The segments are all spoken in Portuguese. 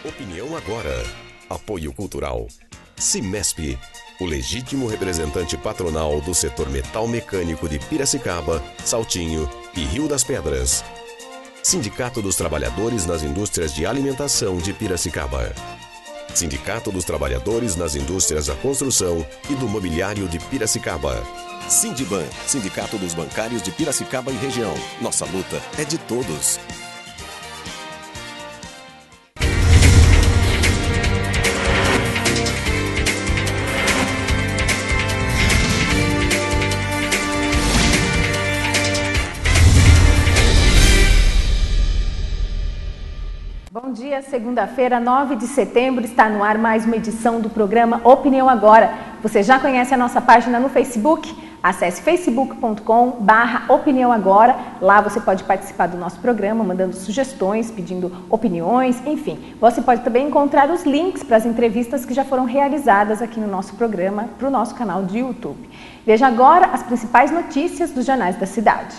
Opinião agora. Apoio cultural. Cimesp, o legítimo representante patronal do setor metal mecânico de Piracicaba, Saltinho e Rio das Pedras. Sindicato dos Trabalhadores nas Indústrias de Alimentação de Piracicaba. Sindicato dos Trabalhadores nas Indústrias da Construção e do Mobiliário de Piracicaba. Sindiban, Sindicato dos Bancários de Piracicaba e região. Nossa luta é de todos. Bom dia, segunda-feira, 9 de setembro, está no ar mais uma edição do programa Opinião Agora. Você já conhece a nossa página no Facebook? Acesse facebook.com/Opinião Agora. Lá você pode participar do nosso programa, mandando sugestões, pedindo opiniões, enfim. Você pode também encontrar os links para as entrevistas que já foram realizadas aqui no nosso programa, para o nosso canal de YouTube. Veja agora as principais notícias dos jornais da cidade.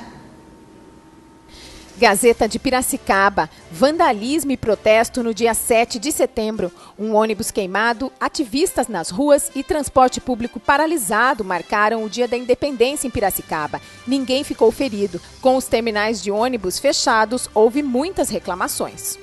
Gazeta de Piracicaba, vandalismo e protesto no dia 7 de setembro. Um ônibus queimado, ativistas nas ruas e transporte público paralisado marcaram o dia da independência em Piracicaba. Ninguém ficou ferido. Com os terminais de ônibus fechados, houve muitas reclamações.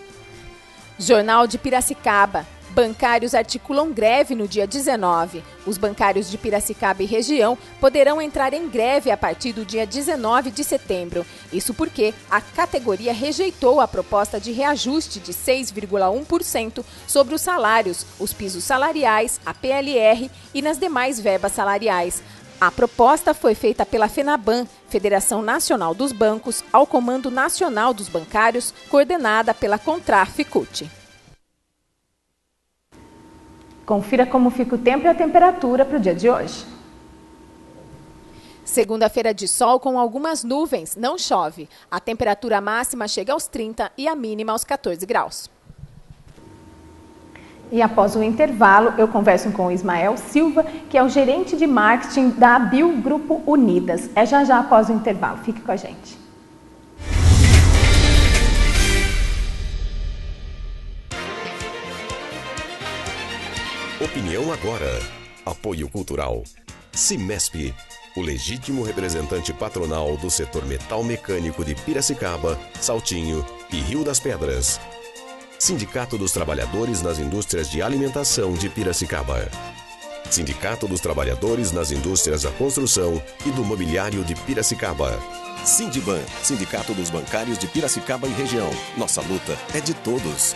Jornal de Piracicaba. Bancários articulam greve no dia 19. Os bancários de Piracicaba e região poderão entrar em greve a partir do dia 19 de setembro. Isso porque a categoria rejeitou a proposta de reajuste de 6,1% sobre os salários, os pisos salariais, a PLR e nas demais verbas salariais. A proposta foi feita pela FENABAN, Federação Nacional dos Bancos, ao Comando Nacional dos Bancários, coordenada pela Contrar-Ficut. Confira como fica o tempo e a temperatura para o dia de hoje. Segunda-feira de sol com algumas nuvens, não chove. A temperatura máxima chega aos 30 e a mínima aos 14 graus. E após o intervalo, eu converso com o Ismael Silva, que é o gerente de marketing da Abil Grupo Unidas. É já após o intervalo. Fique com a gente. Opinião agora. Apoio cultural. Cimesp, o legítimo representante patronal do setor metal mecânico de Piracicaba, Saltinho e Rio das Pedras. Sindicato dos Trabalhadores nas Indústrias de Alimentação de Piracicaba. Sindicato dos Trabalhadores nas Indústrias da Construção e do Mobiliário de Piracicaba. Sindiban, Sindicato dos Bancários de Piracicaba e região. Nossa luta é de todos.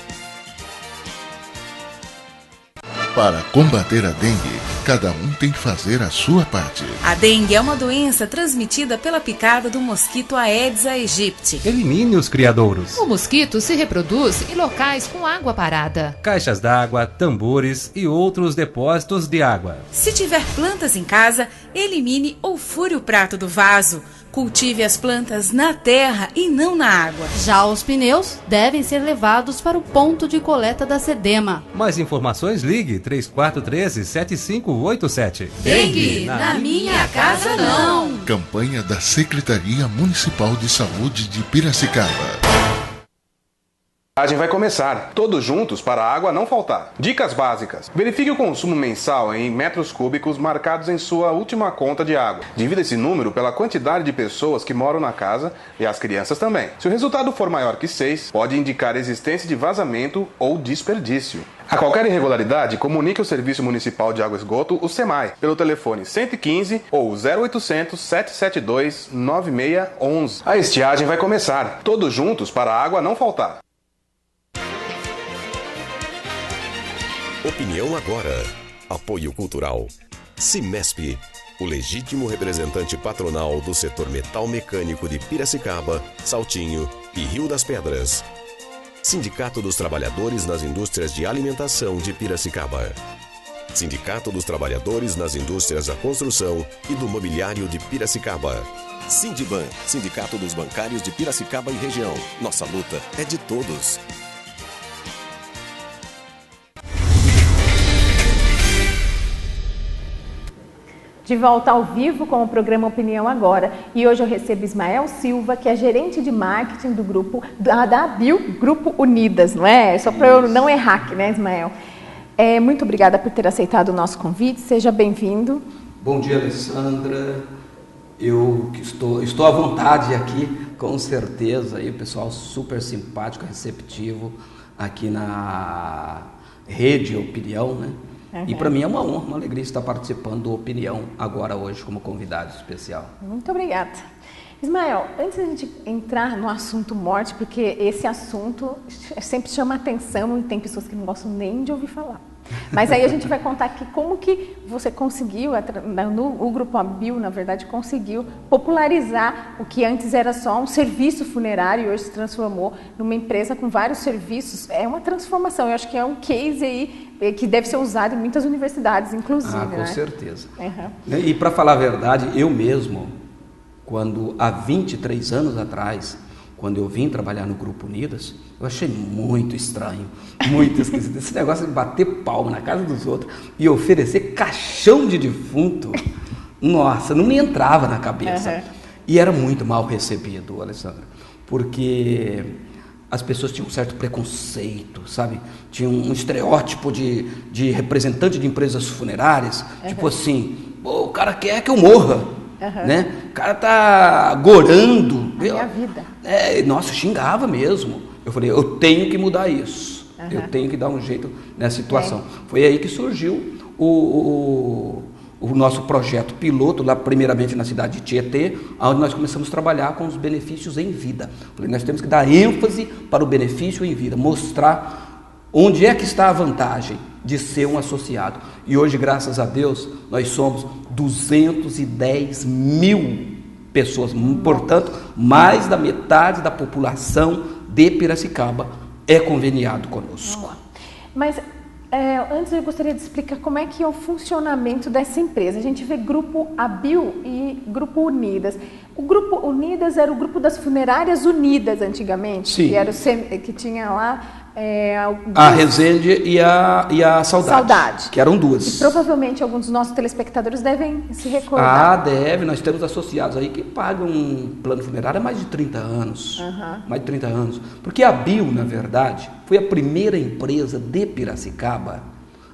Para combater a dengue, cada um tem que fazer a sua parte. A dengue é uma doença transmitida pela picada do mosquito Aedes aegypti. Elimine os criadouros. O mosquito se reproduz em locais com água parada. Caixas d'água, tambores e outros depósitos de água. Se tiver plantas em casa, elimine ou fure o prato do vaso. Cultive as plantas na terra e não na água. Já os pneus devem ser levados para o ponto de coleta da SEDEMA. Mais informações, ligue 3413-7587. Dengue, na minha casa não. Campanha da Secretaria Municipal de Saúde de Piracicaba. A gente vai começar, todos juntos para a água não faltar. Dicas básicas. Verifique o consumo mensal em metros cúbicos marcados em sua última conta de água. Divida esse número pela quantidade de pessoas que moram na casa e as crianças também. Se o resultado for maior que 6, pode indicar existência de vazamento ou desperdício. A qualquer irregularidade, comunique ao Serviço Municipal de Água e Esgoto, o SEMAI, pelo telefone 115 ou 0800 772 9611. A estiagem vai começar, todos juntos para a água não faltar. Opinião agora. Apoio cultural. Cimesp, o legítimo representante patronal do setor metal mecânico de Piracicaba, Saltinho e Rio das Pedras. Sindicato dos Trabalhadores nas Indústrias de Alimentação de Piracicaba. Sindicato dos Trabalhadores nas Indústrias da Construção e do Mobiliário de Piracicaba. Sindiban, Sindicato dos Bancários de Piracicaba e região. Nossa luta é de todos. de volta ao vivo com o programa Opinião Agora. E hoje eu recebo Ismael Silva, que é gerente de marketing do grupo, da ABIL, Grupo Unidas, não é? Só para eu não errar aqui, né, Ismael? Muito obrigada por ter aceitado o nosso convite, seja bem-vindo. Bom dia, Alessandra. Eu estou à vontade aqui, com certeza, aí o pessoal super simpático, receptivo aqui na Rede Opinião, né? Uhum. E para mim é uma honra, uma alegria estar participando do Opinião Agora hoje como convidado especial. Muito obrigada. Ismael, antes da gente entrar no assunto morte, porque esse assunto sempre chama atenção e tem pessoas que não gostam nem de ouvir falar. Mas aí a gente vai contar aqui como que você conseguiu, o Grupo ABIL, na verdade, conseguiu popularizar o que antes era só um serviço funerário e hoje se transformou numa empresa com vários serviços. É uma transformação, eu acho que é um case aí que deve ser usado em muitas universidades, inclusive. Com certeza. Uhum. E para falar a verdade, eu mesmo, quando há 23 anos atrás, quando eu vim trabalhar no Grupo Unidas, eu achei muito estranho, muito esquisito. Esse negócio de bater palma na casa dos outros e oferecer caixão de defunto, nossa, não me entrava na cabeça. Uhum. E era muito mal recebido, Alessandra, porque as pessoas tinham um certo preconceito, sabe? Tinha um estereótipo de representante de empresas funerárias, tipo assim, o cara quer que eu morra. Uhum. Né? O cara tá gorando. Minha vida. Nossa, xingava mesmo. Eu falei, eu tenho que mudar isso. Uhum. Eu tenho que dar um jeito nessa situação. Foi aí que surgiu o nosso projeto piloto, lá primeiramente na cidade de Tietê, onde nós começamos a trabalhar com os benefícios em vida. Falei, nós temos que dar ênfase para o benefício em vida, mostrar onde é que está a vantagem de ser um associado. E hoje, graças a Deus, nós somos 210 mil pessoas. Portanto, mais da metade da população de Piracicaba é conveniado conosco. Mas antes eu gostaria de explicar como é que é o funcionamento dessa empresa. A gente vê Grupo ABIL e Grupo Unidas. O Grupo Unidas era o grupo das funerárias unidas antigamente. Sim. Que, era que tinha lá a Resende e a Saudade, que eram duas. E provavelmente alguns dos nossos telespectadores devem se recordar. Deve. Nós temos associados aí que pagam um plano funerário há mais de 30 anos. Uhum. Mais de 30 anos. Porque a ABIL, na verdade, foi a primeira empresa de Piracicaba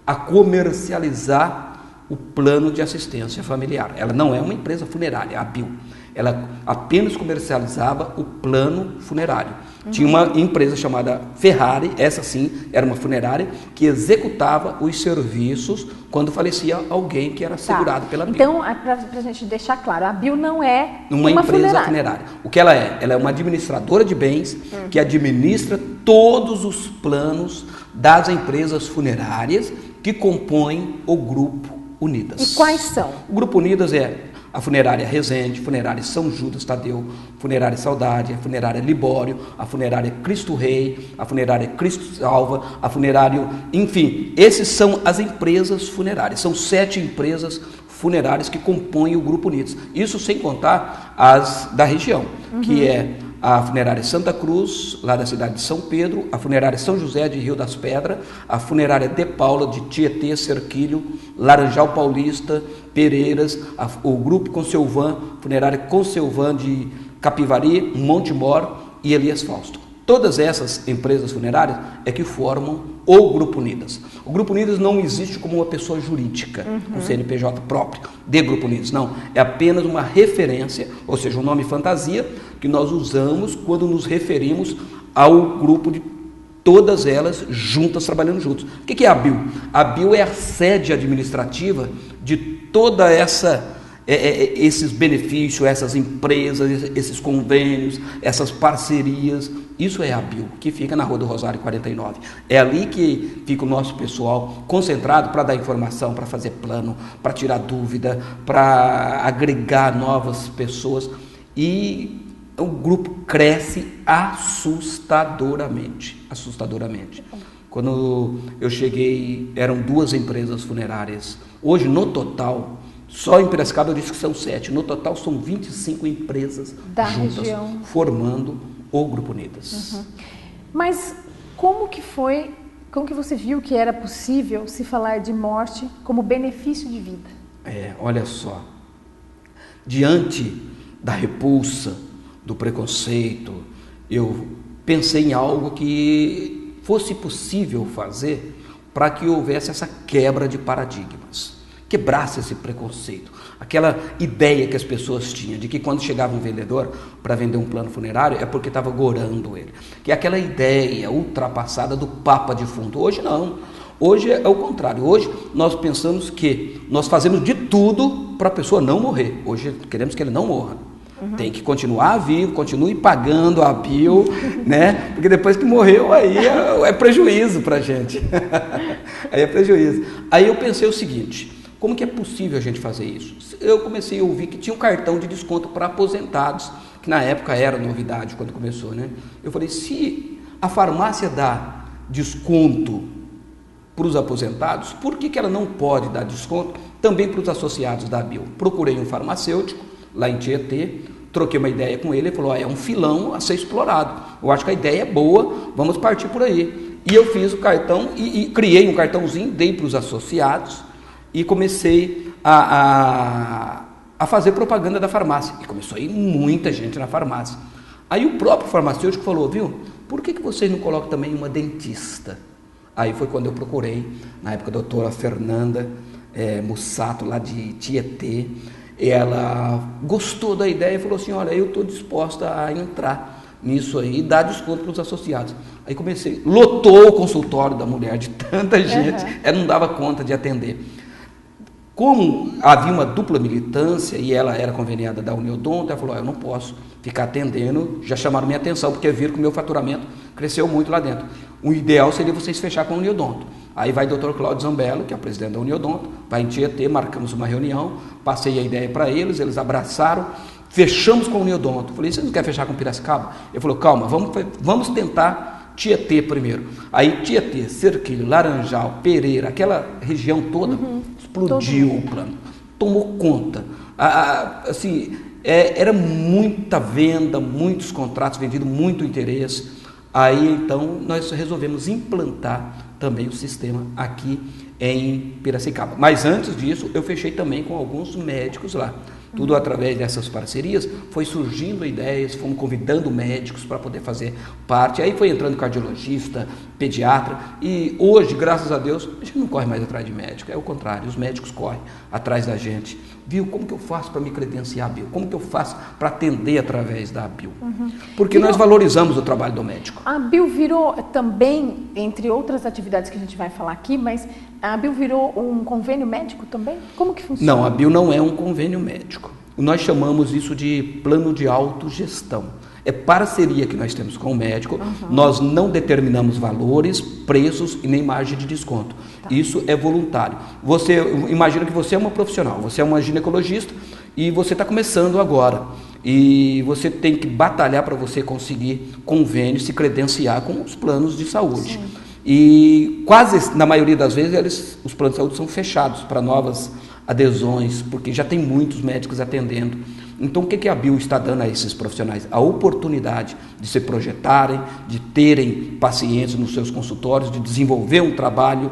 a comercializar o plano de assistência familiar. Ela não é uma empresa funerária, a ABIL. Ela apenas comercializava o plano funerário. Uhum. Tinha uma empresa chamada Ferrari, essa sim era uma funerária, que executava os serviços quando falecia alguém que era segurado pela ABIL. Então, para a gente deixar claro, a ABIL não é uma empresa funerária. O que ela é? Ela é uma administradora de bens que administra todos os planos das empresas funerárias que compõem o Grupo Unidas. E quais são? O Grupo Unidas é a funerária Resende, funerária São Judas Tadeu, funerária Saudade, a funerária Libório, a funerária Cristo Rei, a funerária Cristo Salva, a funerária, enfim, esses são as empresas funerárias, são 7 empresas funerárias que compõem o Grupo Unidas, isso sem contar as da região, que é a funerária Santa Cruz, lá da cidade de São Pedro, a funerária São José de Rio das Pedras, a funerária De Paula de Tietê, Cerquilho, Laranjal Paulista, Pereiras, o Grupo Conselvan, funerária Conselvan de Capivari, Montemor e Elias Fausto. Todas essas empresas funerárias é que formam o Grupo Unidas. O Grupo Unidas não existe como uma pessoa jurídica, com CNPJ próprio de Grupo Unidas, não. É apenas uma referência, ou seja, um nome fantasia que nós usamos quando nos referimos ao grupo de todas elas juntas, trabalhando juntos. O que é a ABIL? A ABIL é a sede administrativa de toda esses benefícios, essas empresas, esses convênios, essas parcerias. Isso é a ABIL, que fica na Rua do Rosário 49. É ali que fica o nosso pessoal concentrado para dar informação, para fazer plano, para tirar dúvida, para agregar novas pessoas. E o grupo cresce assustadoramente. Quando eu cheguei, eram 2 empresas funerárias. Hoje, no total, só em Piracicaba eu disse que são 7. No total, são 25 empresas juntas, região, formando o Grupo Unidas. Mas como que você viu que era possível se falar de morte como benefício de vida? Olha só, diante da repulsa, do preconceito, eu pensei em algo que fosse possível fazer para que houvesse essa quebra de paradigmas, quebrasse esse preconceito, aquela ideia que as pessoas tinham de que quando chegava um vendedor para vender um plano funerário é porque estava gorando ele, que é aquela ideia ultrapassada do papa defunto. Hoje não, hoje é o contrário, hoje nós pensamos que nós fazemos de tudo para a pessoa não morrer, hoje queremos que ele não morra. Tem que continuar vivo, continue pagando a Bill, né? Porque depois que morreu, aí é prejuízo para a gente. Aí é prejuízo. Aí eu pensei o seguinte, como que é possível a gente fazer isso? Eu comecei a ouvir que tinha um cartão de desconto para aposentados, que na época era novidade quando começou, né? Eu falei, se a farmácia dá desconto para os aposentados, por que ela não pode dar desconto também para os associados da Bill? Procurei um farmacêutico lá em Tietê, troquei uma ideia com ele falou, é um filão a ser explorado, eu acho que a ideia é boa, vamos partir por aí. E eu fiz o cartão e criei um cartãozinho, dei para os associados e comecei a fazer propaganda da farmácia, e começou a ir muita gente na farmácia. Aí o próprio farmacêutico falou, viu, por que vocês não colocam também uma dentista? Aí foi quando eu procurei, na época a doutora Fernanda Mussato, lá de Tietê. Ela gostou da ideia e falou assim, olha, eu estou disposta a entrar nisso aí e dar desconto para os associados. Aí comecei, lotou o consultório da mulher de tanta gente, ela não dava conta de atender. Como havia uma dupla militância e ela era conveniada da Uniodonto, ela falou, eu não posso ficar atendendo, já chamaram minha atenção, porque viram que o meu faturamento cresceu muito lá dentro. O ideal seria vocês fechar com a Uniodonto. Aí vai o Dr. Cláudio Zambello, que é o presidente da Uniodonto, vai em Tietê, marcamos uma reunião, passei a ideia para eles abraçaram, fechamos com a Uniodonto. Falei, vocês não querem fechar com Piracicaba? Ele falou, calma, vamos tentar Tietê primeiro. Aí Tietê, Cerquilho, Laranjal, Pereira, aquela região toda, explodiu o plano, tomou conta. Era muita venda, muitos contratos vendidos, muito interesse. Aí então nós resolvemos implantar também o sistema aqui em Piracicaba. Mas antes disso, eu fechei também com alguns médicos lá. Tudo através dessas parcerias, foi surgindo ideias, fomos convidando médicos para poder fazer parte. Aí foi entrando cardiologista, pediatra, e hoje, graças a Deus, a gente não corre mais atrás de médico, é o contrário, os médicos correm atrás da gente. Viu, como que eu faço para me credenciar, Bill? Como que eu faço para atender através da Bill? Porque nós valorizamos o trabalho do médico. A Bill virou também, entre outras atividades que a gente vai falar aqui, mas a Bill virou um convênio médico também? Como que funciona? Não, a Bill não é um convênio médico. Nós chamamos isso de plano de autogestão. É parceria que nós temos com o médico, nós não determinamos valores, preços e nem margem de desconto. Isso é voluntário. Você imagina que você é uma profissional, você é uma ginecologista e você está começando agora. E você tem que batalhar para você conseguir convênio, se credenciar com os planos de saúde. Sim. E quase, na maioria das vezes, os planos de saúde são fechados para novas adesões, porque já tem muitos médicos atendendo. Então, o que a Bill está dando a esses profissionais? A oportunidade de se projetarem, de terem pacientes nos seus consultórios, de desenvolver um trabalho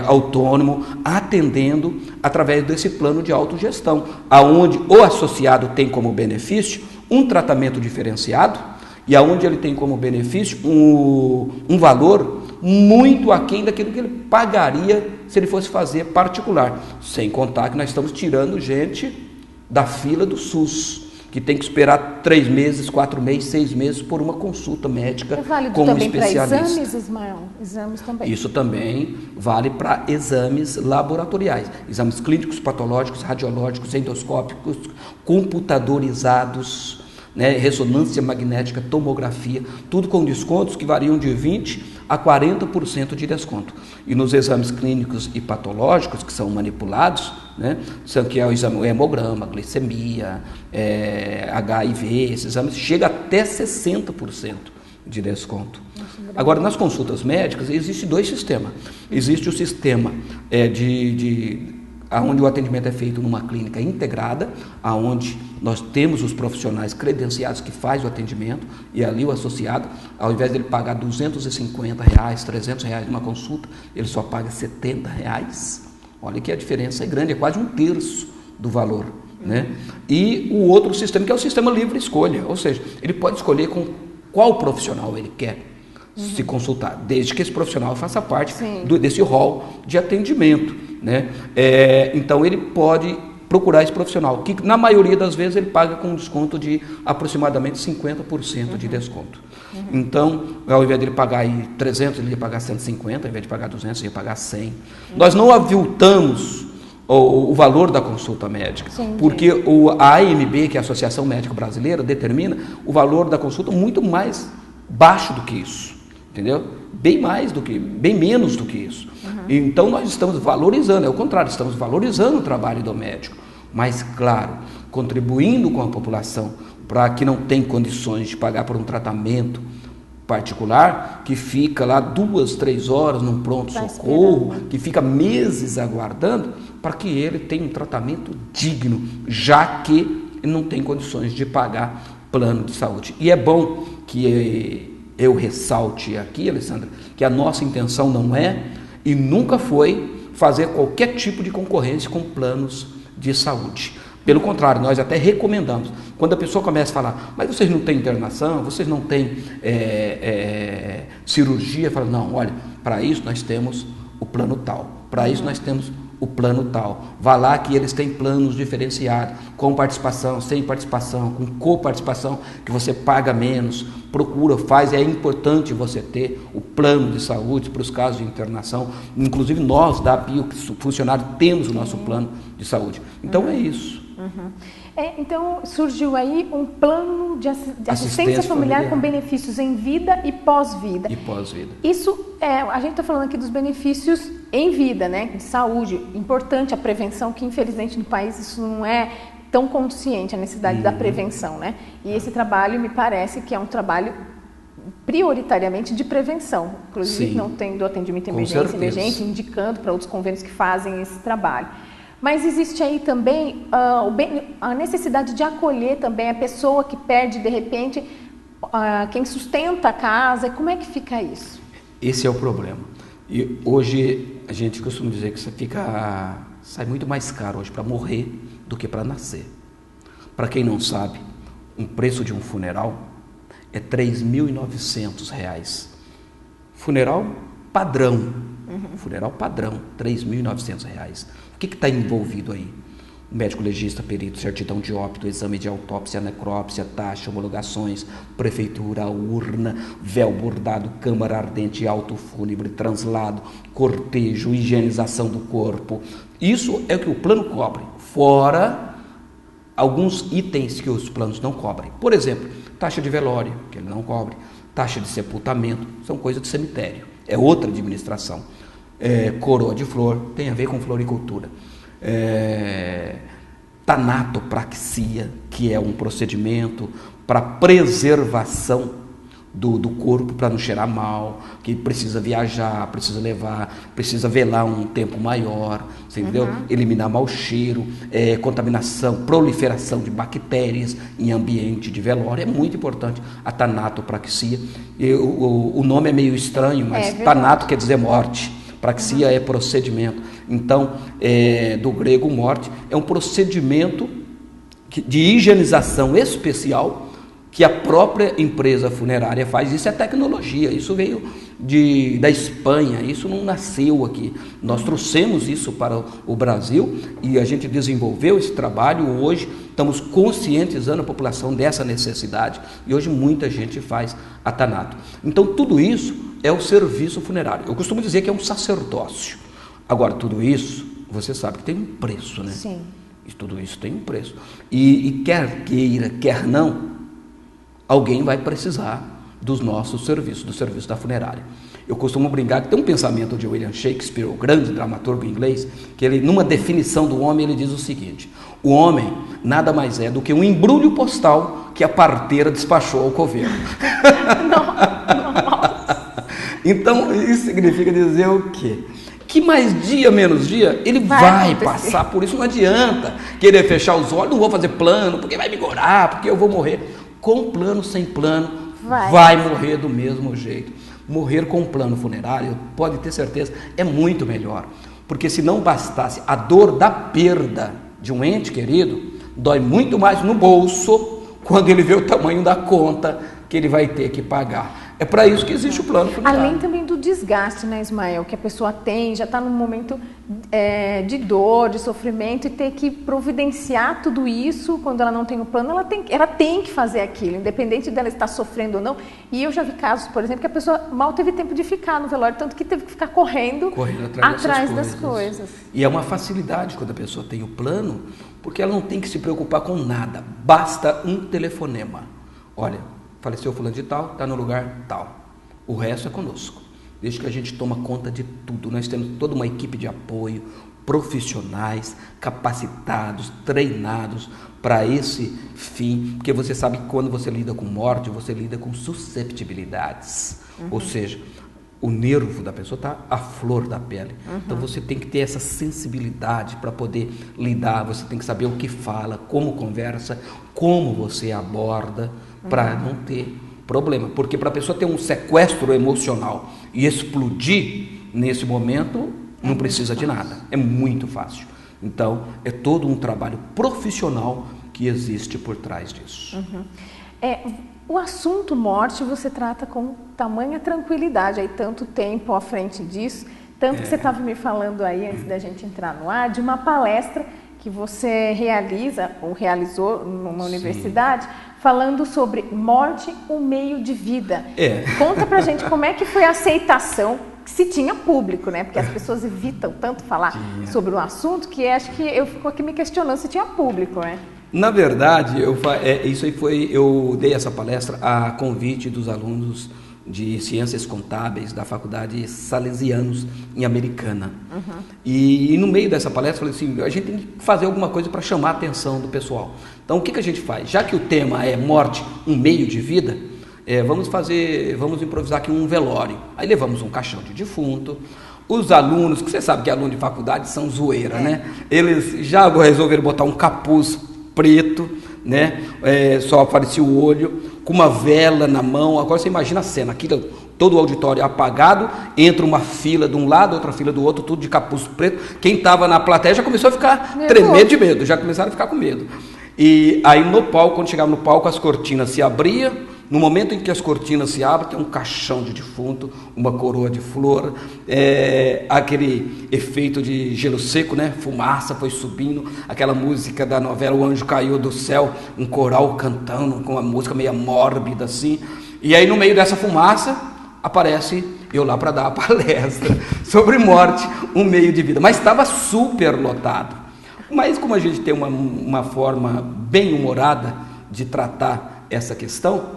autônomo, atendendo através desse plano de autogestão, aonde o associado tem como benefício um tratamento diferenciado e aonde ele tem como benefício um valor muito aquém daquilo que ele pagaria se ele fosse fazer particular, sem contar que nós estamos tirando gente da fila do SUS, que tem que esperar 3 meses, 4 meses, 6 meses por uma consulta médica com um especialista. Também para exames, Ismael? Exames também. Isso também vale para exames laboratoriais, exames clínicos, patológicos, radiológicos, endoscópicos, computadorizados, né, ressonância magnética, tomografia, tudo com descontos que variam de 20% a 40% de desconto. E nos exames clínicos e patológicos, que são manipulados, né, que é o exame, o hemograma, glicemia, HIV, esses exames, chega até 60% de desconto. Agora, nas consultas médicas, existem 2 sistemas. Existe o sistema onde o atendimento é feito numa clínica integrada, aonde nós temos os profissionais credenciados que fazem o atendimento, e ali o associado, ao invés dele pagar R$250, R$300 numa consulta, ele só paga R$70, Olha que a diferença é grande, é quase 1/3 do valor. Né? E o outro sistema, que é o sistema livre escolha, ou seja, ele pode escolher com qual profissional ele quer se consultar, desde que esse profissional faça parte desse rol de atendimento. Né? Então ele pode procurar esse profissional, que na maioria das vezes ele paga com um desconto de aproximadamente 50% de desconto. Então, ao invés de ele pagar aí 300, ele ia pagar 150, ao invés de pagar 200, ele ia pagar 100. Nós não aviltamos o valor da consulta médica, porque a AMB, que é a Associação Médica Brasileira, determina o valor da consulta muito mais baixo do que isso, entendeu? Bem menos do que isso. Então nós estamos valorizando, é o contrário, estamos valorizando o trabalho do médico, mas claro, contribuindo com a população para que não tem condições de pagar por um tratamento particular, que fica lá 2, 3 horas num pronto-socorro, que fica meses aguardando, para que ele tenha um tratamento digno, já que ele não tem condições de pagar plano de saúde. E é bom que eu ressalte aqui, Alessandra, que a nossa intenção não é e nunca foi fazer qualquer tipo de concorrência com planos de saúde. Pelo contrário, nós até recomendamos. Quando a pessoa começa a falar, mas vocês não têm internação, vocês não têm cirurgia, fala, não, olha, para isso nós temos o plano tal, para isso nós temos o plano tal. Vá lá que eles têm planos diferenciados, com participação, sem participação, com coparticipação, que você paga menos, procura, faz, é importante você ter o plano de saúde para os casos de internação. Inclusive nós, da Bio, funcionário, temos o nosso plano de saúde. Então é isso. Então surgiu aí um plano de assistência familiar com benefícios em vida e pós-vida. Isso, a gente está falando aqui dos benefícios em vida, né, de saúde, importante a prevenção, que infelizmente no país isso não é tão consciente, a necessidade da prevenção, né? E esse trabalho me parece que é um trabalho prioritariamente de prevenção, inclusive não tendo atendimento emergência, indicando para outros convênios que fazem esse trabalho. Mas existe aí também a necessidade de acolher também a pessoa que perde, de repente, quem sustenta a casa. Como é que fica isso? Esse é o problema. E hoje a gente costuma dizer que sai muito mais caro hoje para morrer do que para nascer. Para quem não sabe, um preço de um funeral é R$ 3.900. Funeral padrão. Funeral padrão, R$ 3.900. O que está envolvido aí? O médico legista, perito, certidão de óbito, exame de autópsia, necrópsia, taxa, homologações, prefeitura, urna, véu bordado, câmara ardente, auto fúnebre, translado, cortejo, higienização do corpo. Isso é o que o plano cobre, fora alguns itens que os planos não cobrem. Por exemplo, taxa de velório, que ele não cobre, taxa de sepultamento, são coisas de cemitério, é outra administração. Coroa de flor, tem a ver com floricultura. Tanatopraxia, que é um procedimento para preservação do corpo, para não cheirar mal, que precisa viajar, precisa velar um tempo maior, você entendeu? Eliminar mau cheiro, contaminação, proliferação de bactérias em ambiente de velório, é muito importante a tanatopraxia. O nome é meio estranho, mas tanato quer dizer morte. Praxia é procedimento. Então, do grego morte, é um procedimento de higienização especial que a própria empresa funerária faz. Isso é tecnologia, isso veio da Espanha, isso não nasceu aqui. Nós trouxemos isso para o Brasil e a gente desenvolveu esse trabalho. Hoje estamos conscientizando a população dessa necessidade e hoje muita gente faz a tanato. Então tudo isso é o serviço funerário. Eu costumo dizer que é um sacerdócio. Agora, tudo isso, você sabe que tem um preço, né? Sim. E tudo isso tem um preço. E quer queira, quer não, alguém vai precisar dos nossos serviços, do serviço da funerária. Eu costumo brincar que tem um pensamento de William Shakespeare, o grande dramaturgo inglês, que ele, numa definição do homem, ele diz o seguinte: o homem nada mais é do que um embrulho postal que a parteira despachou ao coveiro. Então, isso significa dizer o quê? Que mais dia, menos dia, ele vai passar por isso. Não adianta querer fechar os olhos, não vou fazer plano, porque vai vigorar, porque eu vou morrer. Com plano, sem plano, vai morrer do mesmo jeito. Morrer com plano funerário, pode ter certeza, é muito melhor. Porque se não bastasse a dor da perda de um ente querido, dói muito mais no bolso quando ele vê o tamanho da conta que ele vai ter que pagar. É para isso que existe o plano funerário. Além também do desgaste, né, Ismael, que a pessoa tem, já está num momento de dor, de sofrimento, e ter que providenciar tudo isso quando ela não tem o plano, ela tem que fazer aquilo, independente dela estar sofrendo ou não. E eu já vi casos, por exemplo, que a pessoa mal teve tempo de ficar no velório, tanto que teve que ficar correndo atrás das coisas. E é uma facilidade quando a pessoa tem o plano, porque ela não tem que se preocupar com nada, basta um telefonema. Olha, faleceu fulano de tal, está no lugar tal. O resto é conosco. Desde que a gente toma conta de tudo. Nós temos toda uma equipe de apoio, profissionais, capacitados, treinados para esse fim. Porque você sabe que quando você lida com morte, você lida com susceptibilidades. Ou seja, o nervo da pessoa está à flor da pele. Então você tem que ter essa sensibilidade para poder lidar. Você tem que saber o que fala, como conversa, como você aborda, para não ter problema. Porque para a pessoa ter um sequestro emocional e explodir nesse momento, não precisa de nada. É muito fácil. Então, é todo um trabalho profissional que existe por trás disso. O assunto morte você trata com tamanha tranquilidade, aí tanto tempo à frente disso, tanto que você estava me falando aí, antes da gente entrar no ar, de uma palestra que você realiza, ou realizou numa universidade, falando sobre morte, um meio de vida. Conta pra gente como é que foi a aceitação, se tinha público, né? Porque as pessoas evitam tanto falar sobre o assunto, que acho que eu fico aqui me questionando se tinha público, né? Na verdade, eu dei essa palestra a convite dos alunos de Ciências Contábeis da Faculdade Salesianos em Americana. E no meio dessa palestra eu falei assim, a gente tem que fazer alguma coisa para chamar a atenção do pessoal. Então o que a gente faz? Já que o tema é morte, um meio de vida, vamos improvisar aqui um velório. Aí levamos um caixão de defunto. Os alunos, que você sabe que aluno de faculdade são zoeira, né? Eles já resolveram botar um capuz preto, né? Só aparecia o olho, com uma vela na mão. Agora você imagina a cena, todo o auditório apagado, entra uma fila de um lado, outra fila do outro, tudo de capuz preto. Quem estava na plateia já começou a ficar tremer de medo, já começaram a ficar com medo. E aí no palco, quando chegava no palco, as cortinas se abriam. No momento em que as cortinas se abrem, tem um caixão de defunto, uma coroa de flor, aquele efeito de gelo seco, né? Fumaça foi subindo, aquela música da novela O Anjo Caiu do Céu, um coral cantando com uma música meio mórbida assim. E aí no meio dessa fumaça aparece eu lá para dar a palestra sobre morte, um meio de vida. Mas estava super lotado. Mas como a gente tem uma forma bem humorada de tratar essa questão,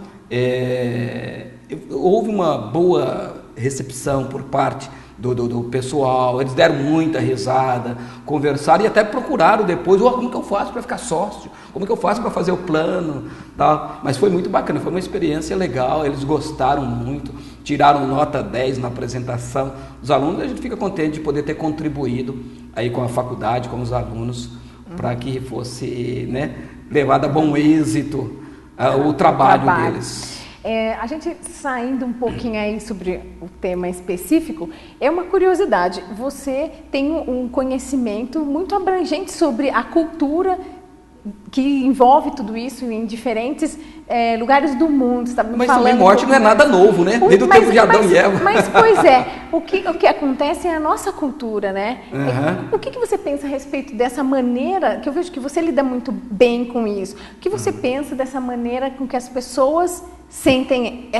houve uma boa recepção por parte do pessoal. Eles deram muita risada, conversaram e até procuraram depois, como que eu faço para ficar sócio, como que eu faço para fazer o plano, tal. Mas foi muito bacana, foi uma experiência legal, eles gostaram muito, tiraram nota 10 na apresentação. Os alunos, a gente fica contente de poder ter contribuído aí com a faculdade, com os alunos, para que fosse, né, levado a bom êxito o trabalho deles. A gente saindo um pouquinho aí sobre o tema específico, é uma curiosidade, você tem um conhecimento muito abrangente sobre a cultura que envolve tudo isso em diferentes lugares do mundo. Você tá mas também morte não é nada novo, né? Desde o tempo de Adão e Eva. Mas, pois o que acontece é a nossa cultura, né? O que você pensa a respeito dessa maneira, que eu vejo que você lida muito bem com isso, o que você pensa dessa maneira com que as pessoas sentem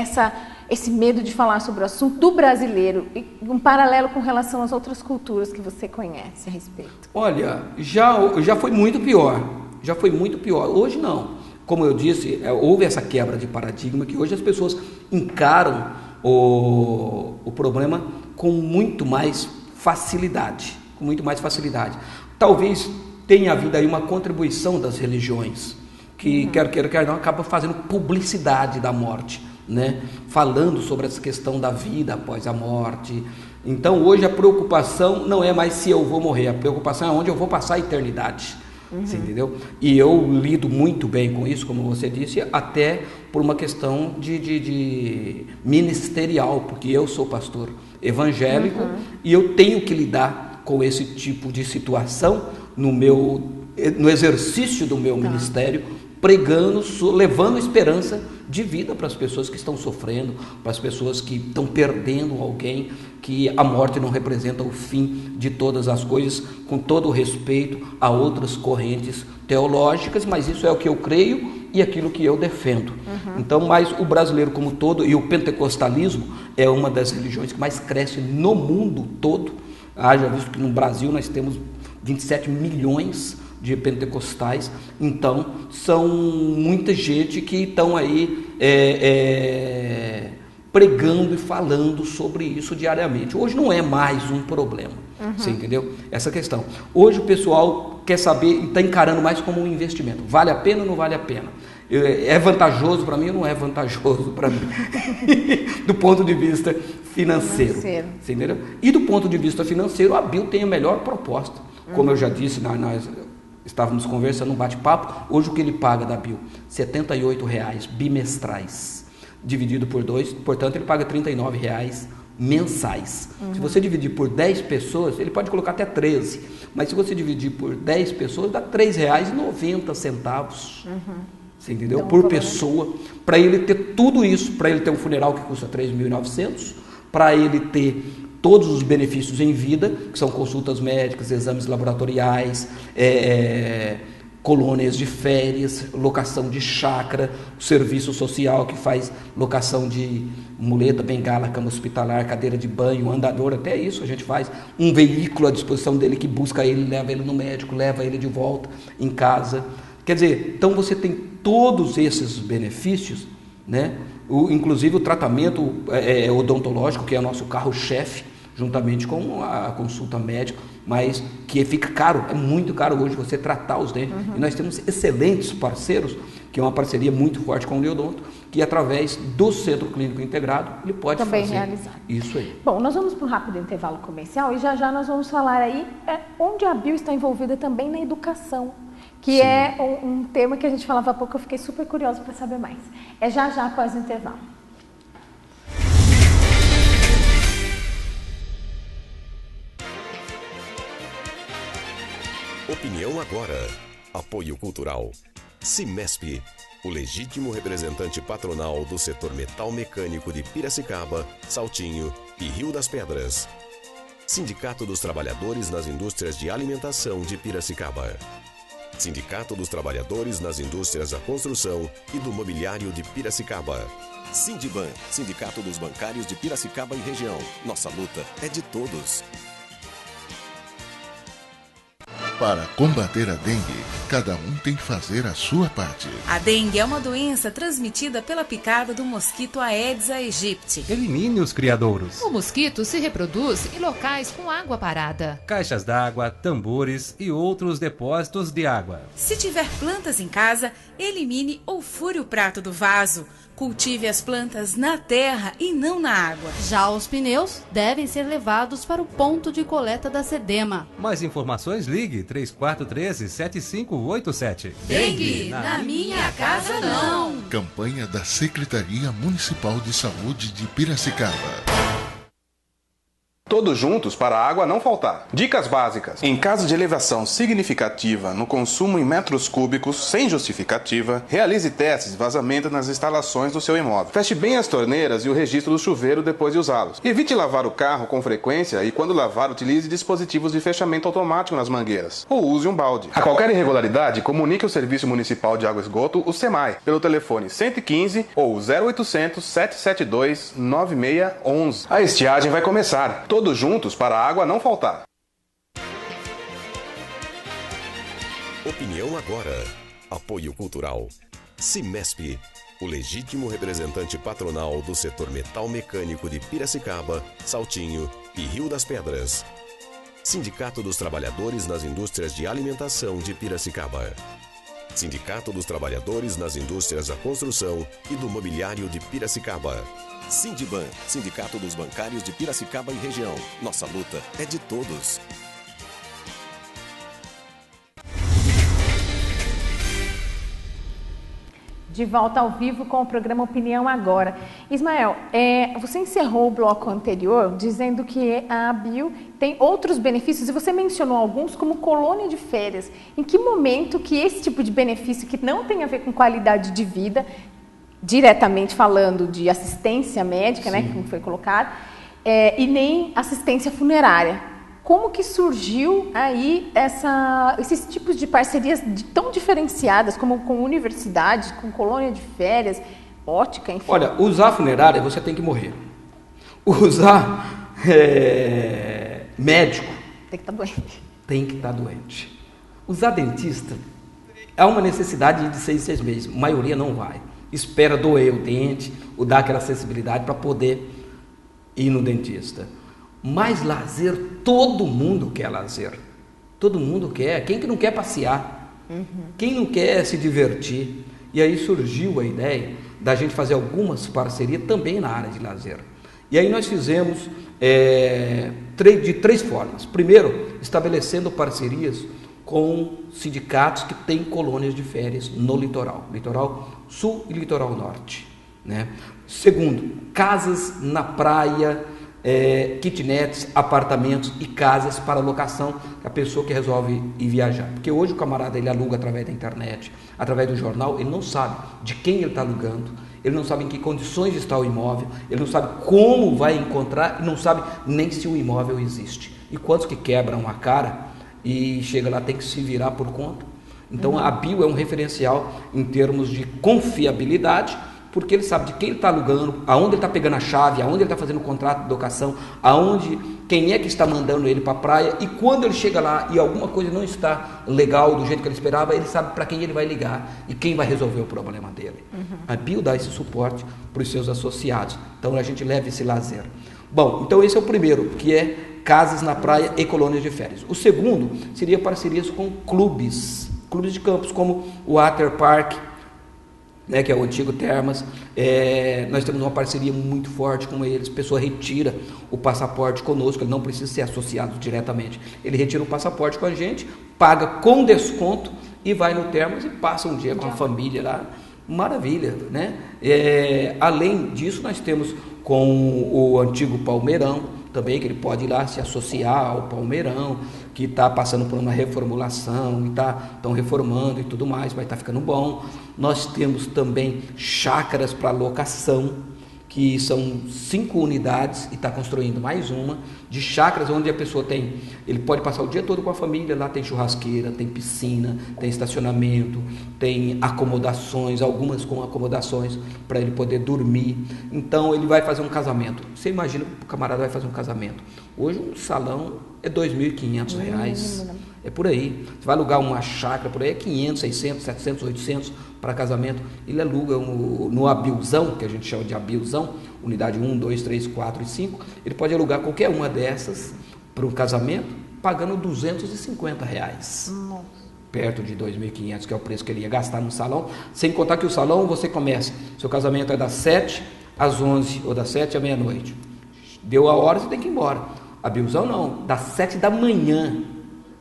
esse medo de falar sobre o assunto do brasileiro, e um paralelo com relação às outras culturas que você conhece a respeito? Olha, já foi muito pior. Já foi muito pior. Hoje não. Como eu disse, houve essa quebra de paradigma que hoje as pessoas encaram o problema com muito mais facilidade. Com muito mais facilidade. Talvez tenha havido aí uma contribuição das religiões, que quer queira, quer não, acaba fazendo publicidade da morte, né? Falando sobre essa questão da vida após a morte. Então hoje a preocupação não é mais se eu vou morrer, a preocupação é onde eu vou passar a eternidade. Você entendeu? E eu lido muito bem com isso, como você disse, até por uma questão de ministerial, porque eu sou pastor evangélico e eu tenho que lidar com esse tipo de situação no exercício do meu ministério, pregando, levando esperança de vida para as pessoas que estão sofrendo, para as pessoas que estão perdendo alguém, que a morte não representa o fim de todas as coisas, com todo o respeito a outras correntes teológicas, mas isso é o que eu creio e aquilo que eu defendo. Então, mas o brasileiro como todo, e o pentecostalismo é uma das religiões que mais cresce no mundo todo. Já visto que no Brasil nós temos 27 milhões de pentecostais, então são muita gente que estão aí pregando e falando sobre isso diariamente. Hoje não é mais um problema, você entendeu? Essa questão. Hoje o pessoal quer saber, está encarando mais como um investimento. Vale a pena ou não vale a pena? É vantajoso para mim ou não é vantajoso para mim? Do ponto de vista financeiro. Você entendeu? E do ponto de vista financeiro, a BIL tem a melhor proposta. Como eu já disse, nós estávamos conversando num bate-papo, hoje o que ele paga da BIL? R$ 78,00 bimestrais, dividido por 2, portanto ele paga R$ 39,00 mensais. Se você dividir por 10 pessoas, ele pode colocar até 13, mas se você dividir por 10 pessoas, dá R$ 3,90. Você entendeu? Então, por pessoa, para ele ter tudo isso, para ele ter um funeral que custa 3.900, para ele ter todos os benefícios em vida, que são consultas médicas, exames laboratoriais, colônias de férias, locação de chácara, o serviço social que faz locação de muleta, bengala, cama hospitalar, cadeira de banho, andador, até isso a gente faz, um veículo à disposição dele que busca ele, leva ele no médico, leva ele de volta em casa. Quer dizer, então você tem todos esses benefícios, né? Inclusive o tratamento odontológico, que é o nosso carro-chefe, juntamente com a consulta médica, mas que fica caro, é muito caro hoje você tratar os dentes. E nós temos excelentes parceiros, que é uma parceria muito forte com o Neodonto, que através do Centro Clínico Integrado, ele pode também fazer realizar isso aí. Bom, nós vamos para um rápido intervalo comercial e já nós vamos falar aí onde a BIL está envolvida também na educação, que é um tema que a gente falava há pouco, eu fiquei super curiosa para saber mais. É já após o intervalo. Opinião agora. Apoio cultural. Cimesp, o legítimo representante patronal do setor metal mecânico de Piracicaba, Saltinho e Rio das Pedras. Sindicato dos Trabalhadores nas Indústrias de Alimentação de Piracicaba. Sindicato dos Trabalhadores nas Indústrias da Construção e do Mobiliário de Piracicaba. Sindiban, Sindicato dos Bancários de Piracicaba e região. Nossa luta é de todos. Para combater a dengue, cada um tem que fazer a sua parte. A dengue é uma doença transmitida pela picada do mosquito Aedes aegypti. Elimine os criadouros. O mosquito se reproduz em locais com água parada. Caixas d'água, tambores e outros depósitos de água. Se tiver plantas em casa, elimine ou fure o prato do vaso. Cultive as plantas na terra e não na água. Já os pneus devem ser levados para o ponto de coleta da SEDEMA. Mais informações, ligue 3413-7587. Dengue, na minha casa não. Campanha da Secretaria Municipal de Saúde de Piracicaba. Todos juntos para a água não faltar. Dicas básicas. Em caso de elevação significativa no consumo em metros cúbicos, sem justificativa, realize testes de vazamento nas instalações do seu imóvel. Feche bem as torneiras e o registro do chuveiro depois de usá-los. Evite lavar o carro com frequência e, quando lavar, utilize dispositivos de fechamento automático nas mangueiras. Ou use um balde. A qualquer irregularidade, comunique ao Serviço Municipal de Água e Esgoto, o SEMAI, pelo telefone 115 ou 0800 772 9611. A estiagem vai começar. Todos juntos para a água não faltar. Opinião agora. Apoio cultural. Cimesp, o legítimo representante patronal do setor metal mecânico de Piracicaba, Saltinho e Rio das Pedras. Sindicato dos Trabalhadores nas Indústrias de Alimentação de Piracicaba. Sindicato dos Trabalhadores nas Indústrias da Construção e do Mobiliário de Piracicaba. Sindiban, Sindicato dos Bancários de Piracicaba e região. Nossa luta é de todos. De volta ao vivo com o programa Opinião Agora. Ismael, você encerrou o bloco anterior dizendo que a ABIL tem outros benefícios e você mencionou alguns como colônia de férias. Em que momento que esse tipo de benefício, que não tem a ver com qualidade de vida, diretamente falando de assistência médica, né, como foi colocado, e nem assistência funerária, como que surgiu aí esses tipos de parcerias tão diferenciadas, como com universidades, com colônia de férias, ótica, enfim? Olha, usar funerária você tem que morrer. Usar médico... Tem que estar doente. Tem que estar doente. Usar dentista é uma necessidade de 6 em 6 meses. A maioria não vai. Espera doer o dente, ou dar aquela sensibilidade para poder ir no dentista. Mas lazer, todo mundo quer lazer. Todo mundo quer. Quem que não quer passear? Quem não quer se divertir? E aí surgiu a ideia da gente fazer algumas parcerias também na área de lazer. E aí nós fizemos de 3 formas. Primeiro, estabelecendo parcerias com sindicatos que têm colônias de férias no litoral sul e litoral norte, né? Segundo, casas na praia, kitnets, apartamentos e casas para locação, a pessoa que resolve ir viajar. Porque hoje o camarada ele aluga através da internet, através do jornal, ele não sabe de quem ele está alugando, ele não sabe em que condições está o imóvel, ele não sabe como vai encontrar e não sabe nem se o imóvel existe. E quantos que quebram a cara e chega lá tem que se virar por conta? Então a ABIL é um referencial em termos de confiabilidade, porque ele sabe de quem ele está alugando, aonde ele está pegando a chave, aonde ele está fazendo o contrato de locação, quem é que está mandando ele para a praia, e quando ele chega lá e alguma coisa não está legal do jeito que ele esperava, ele sabe para quem ele vai ligar e quem vai resolver o problema dele. A ABIL dá esse suporte para os seus associados, então a gente leva esse lazer. Bom, então esse é o primeiro, que é casas na praia e colônias de férias. O segundo seria parcerias com clubes de campos, como o Water Park, né, que é o antigo Termas. Nós temos uma parceria muito forte com eles. A pessoa retira o passaporte conosco, ele não precisa ser associado diretamente. Ele retira o passaporte com a gente, paga com desconto e vai no Termas e passa um dia com a família lá. Maravilha, né? Além disso, nós temos com o antigo Palmeirão também, que ele pode ir lá se associar ao Palmeirão, que está passando por uma reformulação, estão reformando e tudo mais, vai estar ficando bom. Nós temos também chácaras para locação, que são 5 unidades, e está construindo mais uma, de chácaras onde a pessoa ele pode passar o dia todo com a família, lá tem churrasqueira, tem piscina, tem estacionamento, tem acomodações, algumas com acomodações para ele poder dormir. Então ele vai fazer um casamento. Você imagina que o camarada vai fazer um casamento. Hoje um salão é R$ 2.500, é por aí. Você vai alugar uma chácara por aí, é 500, 600, 700, 800 para casamento. Ele aluga no Abilzão, que a gente chama de Abilzão, unidade 1, 2, 3, 4 e 5. Ele pode alugar qualquer uma dessas para um casamento, pagando R$ 250. Nossa. Perto de 2.500, que é o preço que ele ia gastar no salão. Sem contar que o salão você começa, seu casamento é das 7 às 11 ou das 7 à meia-noite. Deu a hora, você tem que ir embora. A Bilzão não, das 7 da manhã,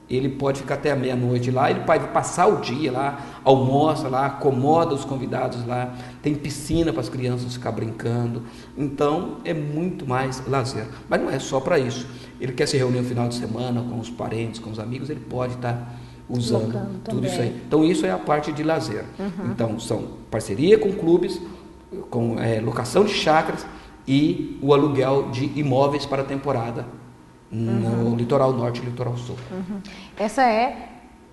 ele pode ficar até a meia-noite lá, ele pode passar o dia lá, almoça lá, acomoda os convidados lá, tem piscina para as crianças ficar brincando, então é muito mais lazer. Mas não é só para isso, ele quer se reunir no final de semana com os parentes, com os amigos, ele pode estar usando tudo isso aí. Então isso é a parte de lazer. Então são parceria com clubes, com locação de chácaras e o aluguel de imóveis para a temporada no litoral norte e litoral sul. Essas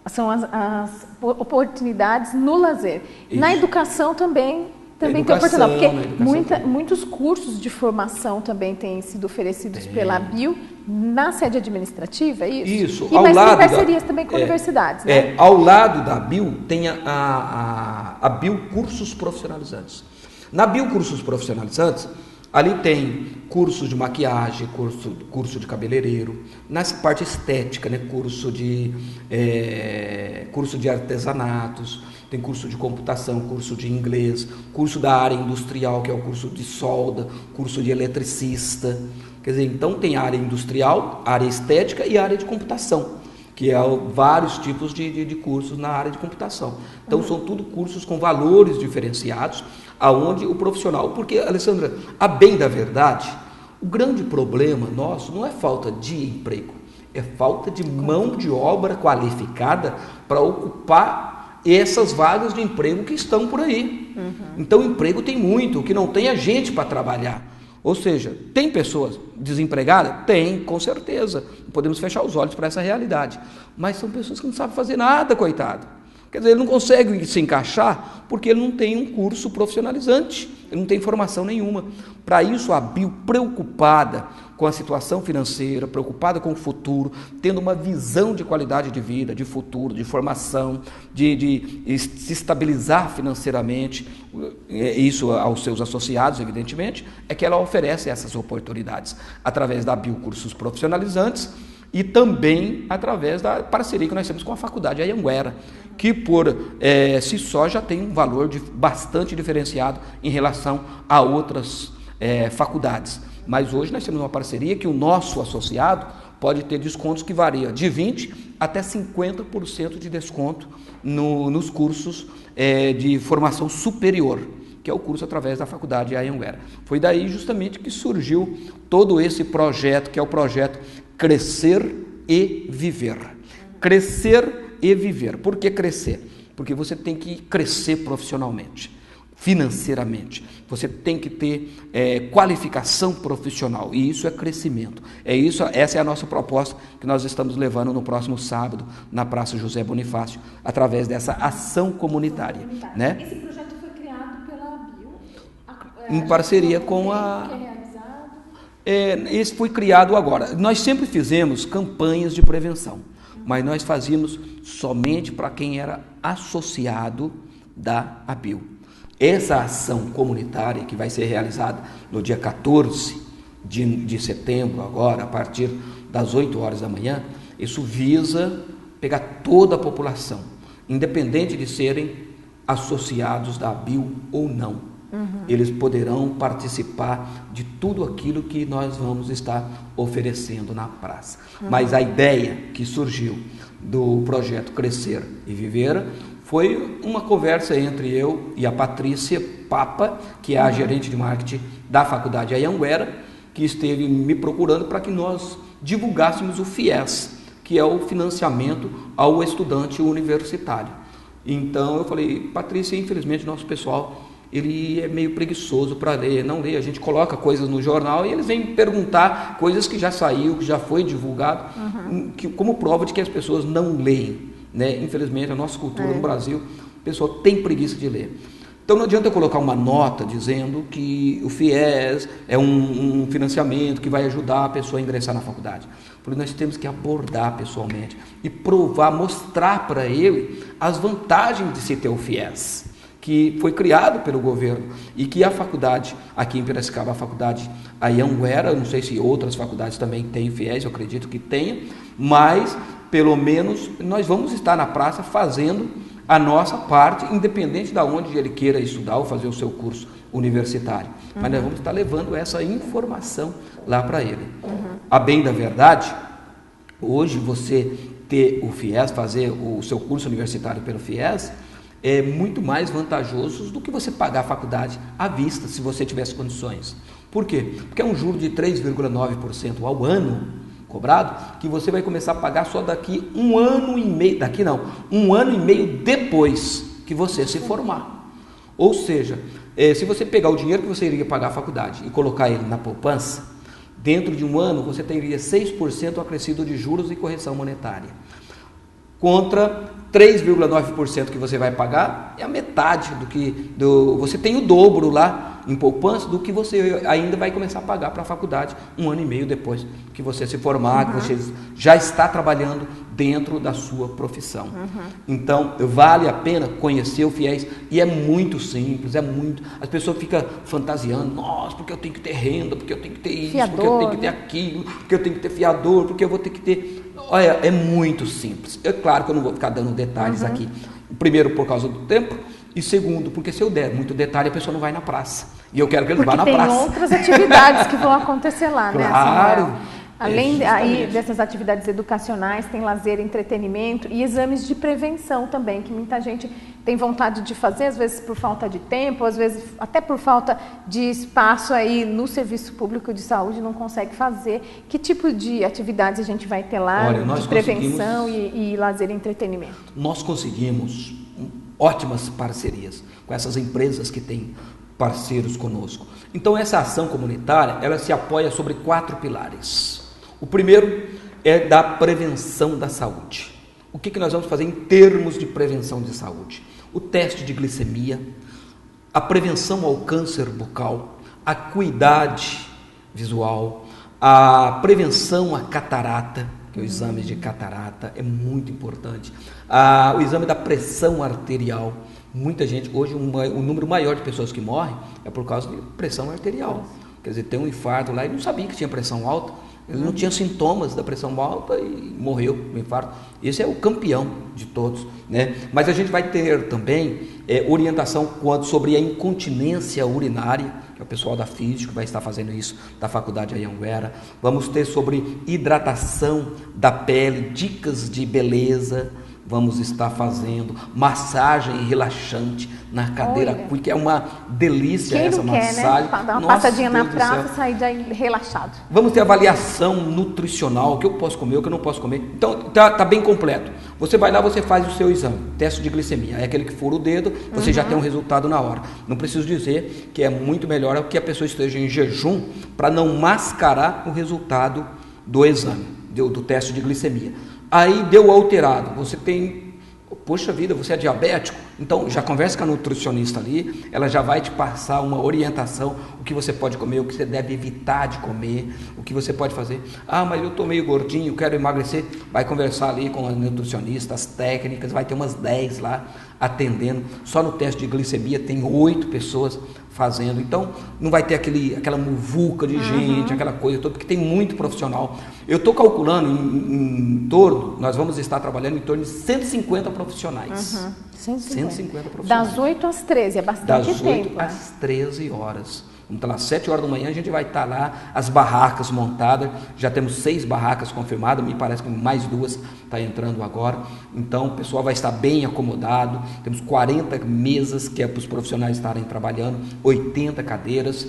são as oportunidades no lazer. Isso. Na educação também tem oportunidade, porque muitos cursos de formação também têm sido oferecidos pela ABIL na sede administrativa, é isso? Isso. Mas tem parcerias também com universidades, né? Ao lado da ABIL tem a ABIL Cursos Profissionalizantes. Na ABIL Cursos Profissionalizantes, ali tem cursos de maquiagem, curso de cabeleireiro, na parte estética, né? curso de artesanatos, tem curso de computação, curso de inglês, curso da área industrial, que é o curso de solda, curso de eletricista. Quer dizer, então tem a área industrial, área estética e a área de computação, que é vários tipos de cursos na área de computação. Então, são tudo cursos com valores diferenciados, aonde o profissional... Porque, Alessandra, a bem da verdade, o grande problema nosso não é falta de emprego, é falta de mão de obra qualificada para ocupar essas vagas de emprego que estão por aí. Então, emprego tem muito, o que não tem é gente para trabalhar. Ou seja, tem pessoas desempregadas? Tem, com certeza. Não podemos fechar os olhos para essa realidade. Mas são pessoas que não sabem fazer nada, coitado. Quer dizer, ele não consegue se encaixar porque ele não tem um curso profissionalizante, ele não tem formação nenhuma. Para isso, a BIL, preocupada com a situação financeira, preocupada com o futuro, tendo uma visão de qualidade de vida, de futuro, de formação, de se estabilizar financeiramente, isso aos seus associados, evidentemente, é que ela oferece essas oportunidades através da BIL Cursos Profissionalizantes e também através da parceria que nós temos com a Faculdade Anhanguera, que por si só já tem um valor bastante diferenciado em relação a outras faculdades. Mas hoje nós temos uma parceria que o nosso associado pode ter descontos que variam de 20% até 50% de desconto nos cursos de formação superior, que é o curso através da Faculdade Anhanguera. Foi daí justamente que surgiu todo esse projeto, que é o projeto Crescer e Viver. Crescer e Viver. Por que crescer? Porque você tem que crescer profissionalmente, financeiramente. Você tem que ter qualificação profissional, e isso é crescimento. Essa é a nossa proposta que nós estamos levando no próximo sábado, na Praça José Bonifácio, através dessa ação comunitária. Né? Esse projeto foi criado pela BIL? Em parceria com esse foi criado agora. Nós sempre fizemos campanhas de prevenção, mas nós fazíamos somente para quem era associado da ABIL. Essa ação comunitária que vai ser realizada no dia 14 de setembro, agora, a partir das 8 horas da manhã, isso visa pegar toda a população, independente de serem associados da ABIL ou não. Eles poderão participar de tudo aquilo que nós vamos estar oferecendo na praça. Mas a ideia que surgiu do projeto Crescer e Viver foi uma conversa entre eu e a Patrícia Papa, que é a gerente de marketing da Faculdade Anhanguera, que esteve me procurando para que nós divulgássemos o FIES, que é o financiamento ao estudante universitário. Então eu falei, Patrícia, infelizmente nosso pessoal ele é meio preguiçoso para ler, não lê, a gente coloca coisas no jornal e eles vêm perguntar coisas que já saiu, que já foi divulgado, como prova de que as pessoas não leem. Né? Infelizmente, a nossa cultura no Brasil, a pessoa tem preguiça de ler. Então não adianta eu colocar uma nota dizendo que o FIES é um financiamento que vai ajudar a pessoa a ingressar na faculdade. Porque nós temos que abordar pessoalmente e provar, mostrar para ele as vantagens de se ter o FIES, que foi criado pelo governo e que a faculdade, aqui em Piracicaba, a Faculdade Anhanguera, não sei se outras faculdades também têm FIES, eu acredito que tenha, mas pelo menos nós vamos estar na praça fazendo a nossa parte, independente de onde ele queira estudar ou fazer o seu curso universitário. Mas nós vamos estar levando essa informação lá para ele. A bem da verdade, hoje você ter o FIES, fazer o seu curso universitário pelo FIES, é muito mais vantajoso do que você pagar a faculdade à vista, se você tivesse condições. Por quê? Porque é um juro de 3,9% ao ano cobrado, que você vai começar a pagar só daqui um ano e meio, um ano e meio depois que você se formar. Ou seja, se você pegar o dinheiro que você iria pagar a faculdade e colocar ele na poupança, dentro de um ano você teria 6% acrescido de juros e correção monetária. Contra 3,9% que você vai pagar, é a metade você tem o dobro lá em poupança do que você ainda vai começar a pagar para a faculdade um ano e meio depois que você se formar, que você já está trabalhando dentro da sua profissão. Então, vale a pena conhecer o FIES, e é muito simples, as pessoas ficam fantasiando, nossa, porque eu tenho que ter renda, porque eu tenho que ter isso, fiador, porque eu tenho que ter aquilo, porque eu tenho que ter fiador, porque eu vou ter que ter... Olha, é muito simples. É claro que eu não vou ficar dando detalhes aqui. Primeiro, por causa do tempo, e segundo, porque se eu der muito detalhe, a pessoa não vai na praça. E eu quero que eles vá na praça. Porque tem outras atividades que vão acontecer lá, claro, né? Além aí dessas atividades educacionais, tem lazer, entretenimento e exames de prevenção também, que muita gente tem vontade de fazer, às vezes por falta de tempo, às vezes até por falta de espaço aí no serviço público de saúde, não consegue fazer. Que tipo de atividades a gente vai ter lá, de prevenção e lazer e entretenimento? Nós conseguimos ótimas parcerias com essas empresas que têm parceiros conosco. Então essa ação comunitária, ela se apoia sobre 4 pilares. O primeiro é da prevenção da saúde. O que nós vamos fazer em termos de prevenção de saúde? O teste de glicemia, a prevenção ao câncer bucal, a acuidade visual, a prevenção à catarata, que é o exame de catarata, é muito importante. O exame da pressão arterial. Muita gente, hoje um número maior de pessoas que morrem é por causa de pressão arterial. Quer dizer, tem um infarto lá e não sabia que tinha pressão alta, ele não tinha sintomas da pressão alta e morreu do infarto. Esse é o campeão de todos, né? Mas a gente vai ter também orientação sobre a incontinência urinária, que é o pessoal da física vai estar fazendo isso, da faculdade Anhanguera. Vamos ter sobre hidratação da pele, dicas de beleza. Vamos estar fazendo massagem relaxante na cadeira, porque é uma delícia essa massagem. Né? Dar uma passadinha na praça e sair daí relaxado. Vamos ter avaliação nutricional, o que eu posso comer, o que eu não posso comer. Então, tá bem completo. Você vai lá, você faz o seu exame, teste de glicemia. É aquele que fura o dedo, você já tem um resultado na hora. Não preciso dizer que é muito melhor que a pessoa esteja em jejum para não mascarar o resultado do exame, do teste de glicemia. Aí deu alterado, você tem, poxa vida, você é diabético, então já conversa com a nutricionista ali, ela já vai te passar uma orientação, o que você pode comer, o que você deve evitar de comer, o que você pode fazer. Mas eu estou meio gordinho, quero emagrecer, vai conversar ali com a nutricionista, as técnicas, vai ter umas 10 lá atendendo, só no teste de glicemia tem 8 pessoas fazendo, então não vai ter aquela muvuca de gente, aquela coisa toda, porque tem muito profissional. Eu estou calculando em torno, nós vamos estar trabalhando em torno de 150 profissionais. 150 profissionais. Das 8 às 13, é bastante tempo. Das 8 às 13 horas. Vamos estar lá, 7 horas da manhã, a gente vai estar lá, as barracas montadas, já temos 6 barracas confirmadas, me parece que mais 2 está entrando agora, então o pessoal vai estar bem acomodado, temos 40 mesas que é para os profissionais estarem trabalhando, 80 cadeiras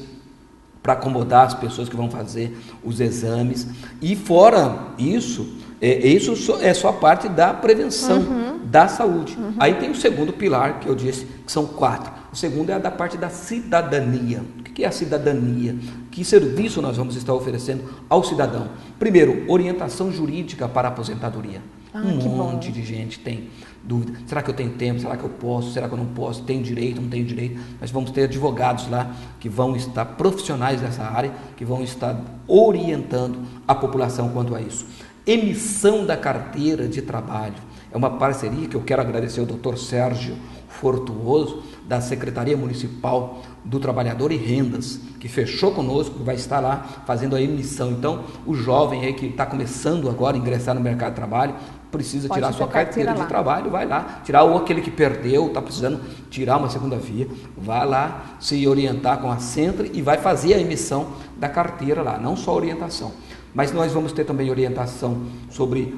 para acomodar as pessoas que vão fazer os exames, e fora isso, isso é só a parte da prevenção da saúde. Aí tem o segundo pilar, que eu disse, que são 4. O segundo é a da parte da cidadania. O que é a cidadania? Que serviço nós vamos estar oferecendo ao cidadão? Primeiro, orientação jurídica para a aposentadoria. Um monte de gente tem dúvida. Será que eu tenho tempo? Será que eu posso? Será que eu não posso? Tenho direito? Não tenho direito? Nós vamos ter advogados lá que vão estar profissionais dessa área, que vão estar orientando a população quanto a isso. Emissão da carteira de trabalho. É uma parceria que eu quero agradecer ao Dr. Sérgio Fortuoso, da Secretaria Municipal do Trabalhador e Rendas, que fechou conosco, vai estar lá fazendo a emissão. Então, o jovem aí que está começando agora a ingressar no mercado de trabalho, precisa tirar sua carteira de trabalho, vai lá, tirar, ou aquele que perdeu, está precisando tirar uma segunda via, vai lá se orientar com a Centre e vai fazer a emissão da carteira lá, não só orientação. Mas nós vamos ter também orientação sobre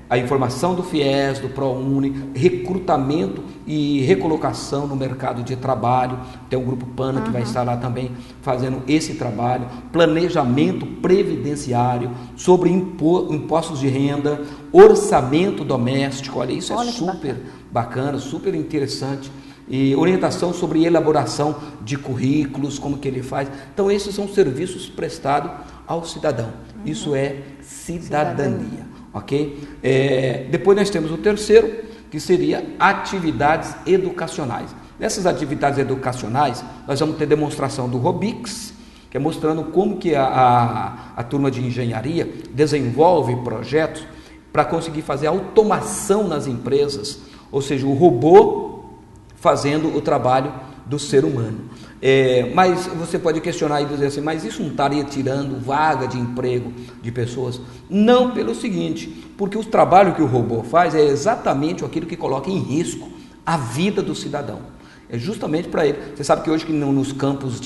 a informação do FIES, do ProUni, recrutamento e recolocação no mercado de trabalho. Tem um grupo PANA que vai estar lá também fazendo esse trabalho, planejamento previdenciário, sobre impostos de renda, orçamento doméstico. Olha, isso é super bacana, super interessante. E orientação sobre elaboração de currículos, como que ele faz. Então, esses são serviços prestados ao cidadão. Isso é cidadania. Ok? Depois nós temos o terceiro, que seria atividades educacionais. Nessas atividades educacionais, nós vamos ter demonstração do Robix, que é mostrando como que a turma de engenharia desenvolve projetos para conseguir fazer automação nas empresas, ou seja, o robô fazendo o trabalho do ser humano. Mas você pode questionar e dizer assim, mas isso não estaria tirando vaga de emprego de pessoas? Não, pelo seguinte, porque o trabalho que o robô faz é exatamente aquilo que coloca em risco a vida do cidadão. É justamente para ele. Você sabe que hoje que nos campos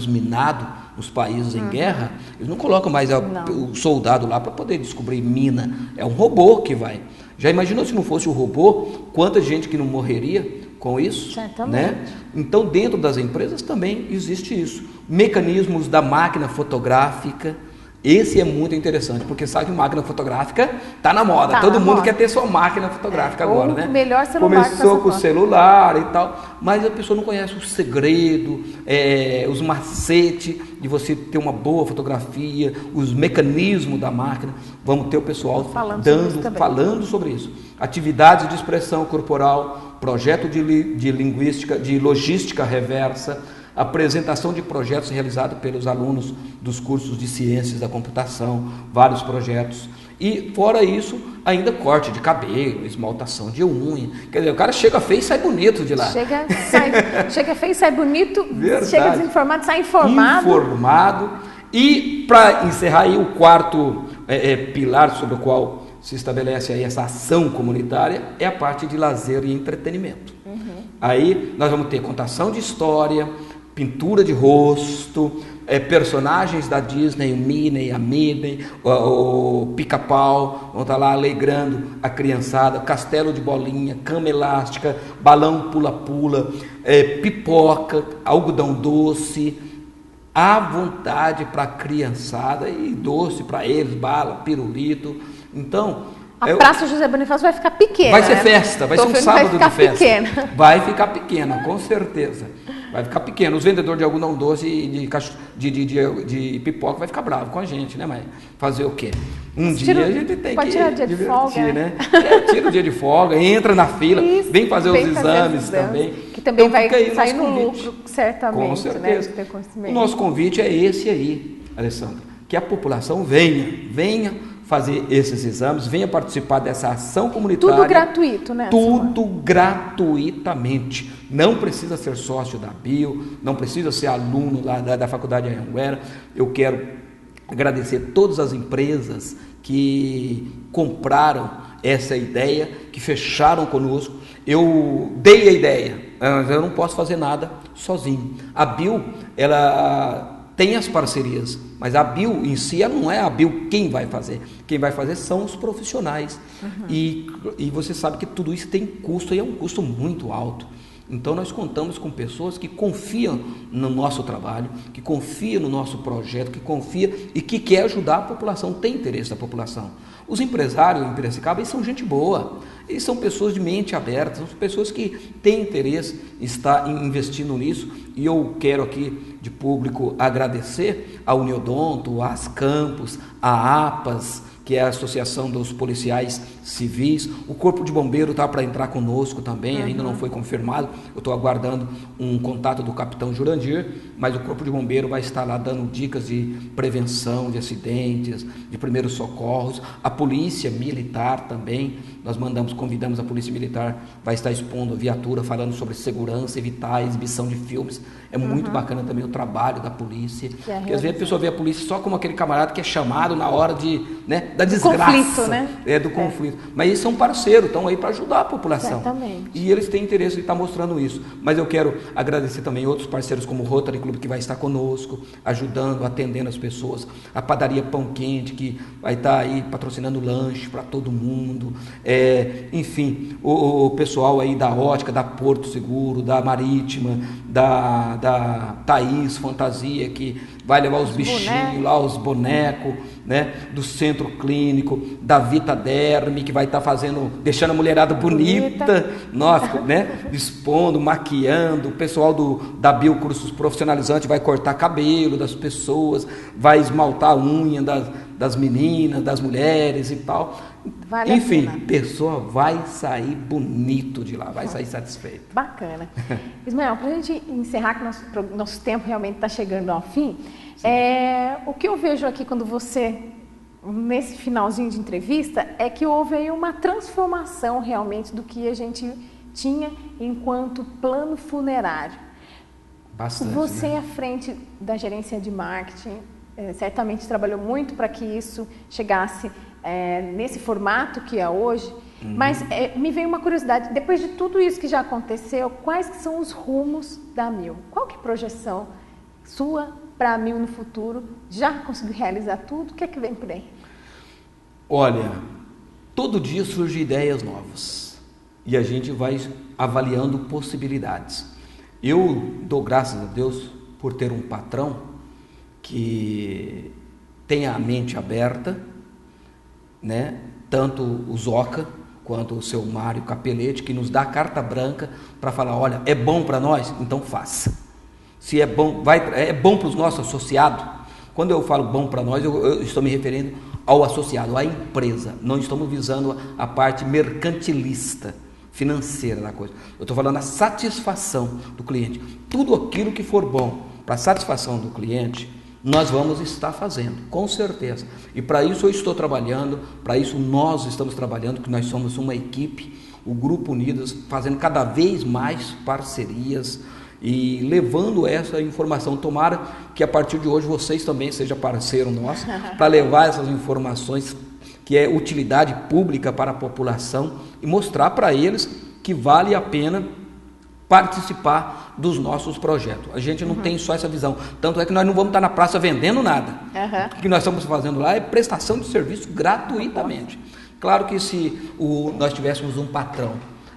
minados, nos países em guerra, eles não colocam mais o soldado lá para poder descobrir mina. É um robô que vai. Já imaginou se não fosse o robô, quanta gente que não morreria com isso? Certamente. Né? Então, dentro das empresas também existe isso. Mecanismos da máquina fotográfica. Esse é muito interessante, porque sabe que máquina fotográfica está na moda. Todo mundo quer ter sua máquina fotográfica agora, né? O melhor celular. Começou com o celular e tal, mas a pessoa não conhece o segredo, os macetes de você ter uma boa fotografia, os mecanismos da máquina. Vamos ter o pessoal falando sobre isso. Atividades de expressão corporal, projeto de linguística, de logística reversa, apresentação de projetos realizados pelos alunos dos cursos de ciências da computação, vários projetos. E, fora isso, ainda corte de cabelo, esmaltação de unha. Quer dizer, o cara chega feio e sai bonito de lá. Chega feio e sai bonito, Verdade. chega desinformado, sai informado. E, para encerrar aí, o quarto pilar sobre o qual se estabelece aí essa ação comunitária é a parte de lazer e entretenimento. Aí nós vamos ter contação de história, pintura de rosto, personagens da Disney, o Minnie, a Minnie, o Pica-Pau, vão estar lá alegrando a criançada, castelo de bolinha, cama elástica, balão pula-pula, pipoca, algodão doce, à vontade para a criançada e doce para eles, bala, pirulito. Então, a Praça José Bonifácio vai ficar pequena. Vai ser festa, vai ser um sábado de festa. Pequena. Vai ficar pequena, com certeza. Vai ficar pequeno. Os vendedores de algodão doce e de pipoca vai ficar bravo com a gente, né, mãe? Fazer o quê? Dia a gente tem que tirar dia divertir, de folga, né? Tira o dia de folga, entra na fila, vem fazer os exames também. Que também então, vai sair no lucro, certamente. Com certeza. Né? O nosso convite é esse aí, Alessandra. Que a população venha fazer esses exames, venha participar dessa ação comunitária. Tudo gratuito, né? Tudo gratuitamente. Não precisa ser sócio da Bio, não precisa ser aluno lá da Faculdade Anhanguera. Eu quero agradecer todas as empresas que compraram essa ideia, que fecharam conosco. Eu dei a ideia, mas eu não posso fazer nada sozinho. A Bio, ela tem as parcerias, mas a Bio em si, ela não é a Bio quem vai fazer. Quem vai fazer são os profissionais. E você sabe que tudo isso tem custo, e é um custo muito alto. Então nós contamos com pessoas que confiam no nosso trabalho, que confiam no nosso projeto, que confiam e que quer ajudar a população, tem interesse da população. Os empresários em Piracicaba, eles são gente boa, eles são pessoas de mente aberta, são pessoas que têm interesse em estar investindo nisso, e eu quero aqui de público agradecer a Uniodonto, a Ascampos, a APAS, que é a Associação dos Policiais Civis. O Corpo de Bombeiro está para entrar conosco também, ainda não foi confirmado. Eu estou aguardando um contato do capitão Jurandir, mas o Corpo de Bombeiro vai estar lá dando dicas de prevenção de acidentes, de primeiros socorros. A Polícia Militar também, nós convidamos a Polícia Militar, vai estar expondo a viatura, falando sobre segurança, evitar a exibição de filmes. É muito bacana também o trabalho da polícia, porque às vezes a pessoa vê a polícia só como aquele camarada que é chamado na hora da desgraça, conflito, né? Do conflito. Mas eles são parceiros, estão aí para ajudar a população. Certamente. E eles têm interesse em estar mostrando isso. Mas eu quero agradecer também outros parceiros como o Rotary Club, que vai estar conosco, ajudando, atendendo as pessoas. A Padaria Pão Quente, que vai estar aí patrocinando lanche para todo mundo. Enfim, o pessoal aí da Ótica, da Porto Seguro, da Marítima, da Thaís Fantasia, que vai levar os bichinhos lá, os bonecos, né? Do Centro Clínico, da Vita Derme, que vai estar deixando a mulherada bonita, nossa, né? Expondo, maquiando. O pessoal da Bio Cursos Profissionalizantes vai cortar cabelo das pessoas, vai esmaltar a unha das meninas, das mulheres e tal. Enfim, a pessoa vai sair bonito de lá, vai sair satisfeito. Bacana. Ismael, para a gente encerrar, que nosso tempo realmente está chegando ao fim, o que eu vejo aqui quando você, nesse finalzinho de entrevista, é que houve aí uma transformação realmente do que a gente tinha enquanto plano funerário. Bastante, você, né? à frente da gerência de marketing, certamente trabalhou muito para que isso chegasse nesse formato que é hoje. Mas me veio uma curiosidade, depois de tudo isso que já aconteceu, quais que são os rumos da Mil? Qual que é a projeção sua para a Mil no futuro? Já conseguiu realizar tudo? O que é que vem por aí? Olha, todo dia surgem ideias novas e a gente vai avaliando possibilidades. Eu dou graças a Deus por ter um patrão que tenha a mente aberta, né? Tanto o Zoca quanto o seu Mário Capelete, que nos dá a carta branca para falar, olha, é bom para nós? Então faça. Se é bom, é bom para os nossos associados. Quando eu falo bom para nós, eu estou me referindo ao associado, à empresa. Não estamos visando a parte mercantilista, financeira da coisa. Eu estou falando a satisfação do cliente. Tudo aquilo que for bom para a satisfação do cliente, nós vamos estar fazendo, com certeza. E para isso eu estou trabalhando, para isso nós estamos trabalhando, que nós somos uma equipe, o Grupo Unidas, fazendo cada vez mais parcerias e levando essa informação. Tomara que a partir de hoje vocês também sejam parceiro nosso, para levar essas informações, que é utilidade pública para a população, e mostrar para eles que vale a pena participar dos nossos projetos. A gente não tem só essa visão, tanto é que nós não vamos estar na praça vendendo nada. O que nós estamos fazendo lá é prestação de serviço gratuitamente. Claro que se nós tivéssemos um patrão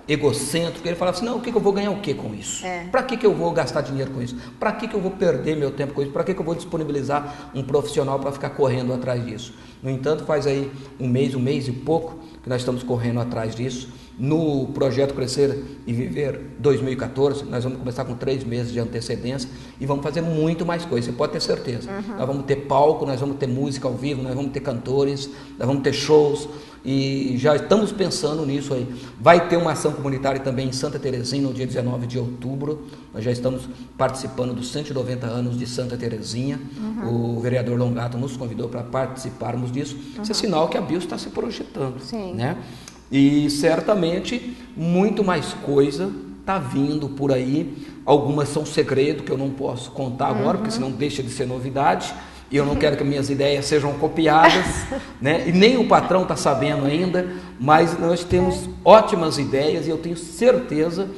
egocêntrico, ele falava assim, não, eu vou ganhar o que com isso? Para que eu vou gastar dinheiro com isso? Para que eu vou perder meu tempo com isso? Para que eu vou disponibilizar um profissional para ficar correndo atrás disso? No entanto, faz aí um mês e pouco que nós estamos correndo atrás disso. No projeto Crescer e Viver 2014, nós vamos começar com 3 meses de antecedência e vamos fazer muito mais coisas, você pode ter certeza. Nós vamos ter palco, nós vamos ter música ao vivo, nós vamos ter cantores, nós vamos ter shows e já estamos pensando nisso aí. Vai ter uma ação comunitária também em Santa Terezinha no dia 19 de outubro, nós já estamos participando dos 190 anos de Santa Terezinha. O vereador Longato nos convidou para participarmos disso. Isso é sinal que a BIOS está se projetando, né? E certamente muito mais coisa está vindo por aí. Algumas são segredo que eu não posso contar agora, porque senão deixa de ser novidade. E eu não quero que minhas ideias sejam copiadas, né? E nem o patrão está sabendo ainda, mas nós temos ótimas ideias e eu tenho certeza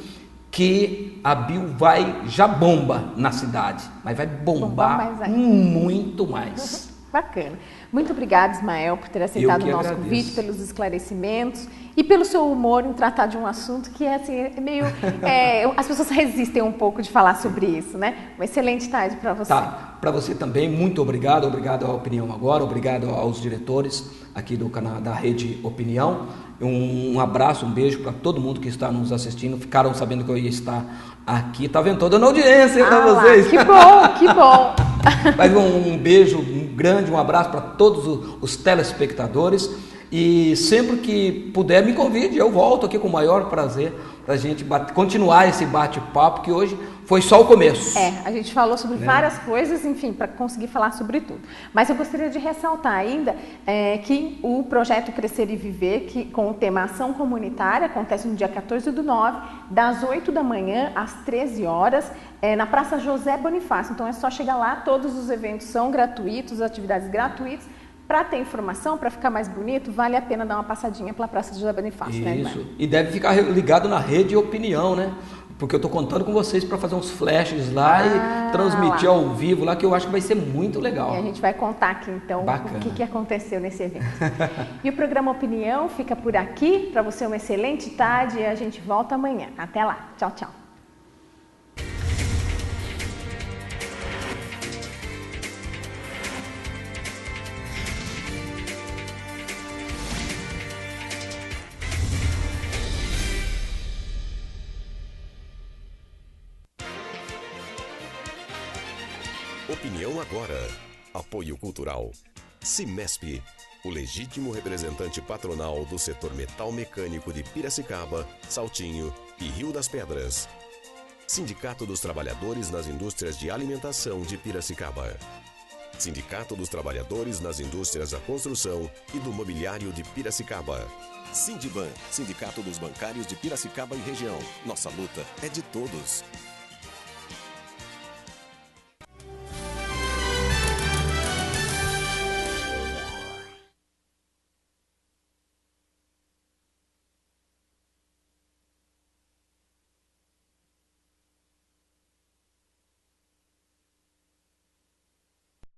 que a Bio já bomba na cidade, mas vai bombar muito mais. Bacana. Muito obrigada, Ismael, por ter aceitado o nosso convite, pelos esclarecimentos e pelo seu humor em tratar de um assunto que assim, é meio... as pessoas resistem um pouco de falar sobre isso, né? Uma excelente tarde para você. Tá, para você também, muito obrigado. Obrigado à Opinião Agora, obrigado aos diretores aqui do canal da Rede Opinião. Um abraço, um beijo para todo mundo que está nos assistindo. Ficaram sabendo que eu ia estar aqui. Tá vendo? Tô dando audiência para vocês. Que bom, que bom. Mas um beijo grande, um abraço para todos os telespectadores. E sempre que puder, me convide. Eu volto aqui com o maior prazer para a gente continuar esse bate-papo, que hoje foi só o começo. A gente falou sobre várias coisas, enfim, para conseguir falar sobre tudo. Mas eu gostaria de ressaltar ainda que o projeto Crescer e Viver, que com o tema Ação Comunitária, acontece no dia 14/9, das 8 da manhã às 13 horas, na Praça José Bonifácio. Então é só chegar lá, todos os eventos são gratuitos, atividades gratuitas. Para ter informação, para ficar mais bonito, vale a pena dar uma passadinha pela Praça José Bonifácio, né, Isso, e deve ficar ligado na Rede Opinião, né? Porque eu estou contando com vocês para fazer uns flashes lá e transmitir ao vivo lá, que eu acho que vai ser muito legal. E a gente vai contar aqui, então, o que aconteceu nesse evento. E o programa Opinião fica por aqui. Para você, uma excelente tarde e a gente volta amanhã. Até lá. Tchau, tchau. Opinião Agora. Apoio Cultural. Cimesp, o legítimo representante patronal do setor metal mecânico de Piracicaba, Saltinho e Rio das Pedras. Sindicato dos Trabalhadores nas Indústrias de Alimentação de Piracicaba. Sindicato dos Trabalhadores nas Indústrias da Construção e do Mobiliário de Piracicaba. Sindiban, Sindicato dos Bancários de Piracicaba e Região. Nossa luta é de todos.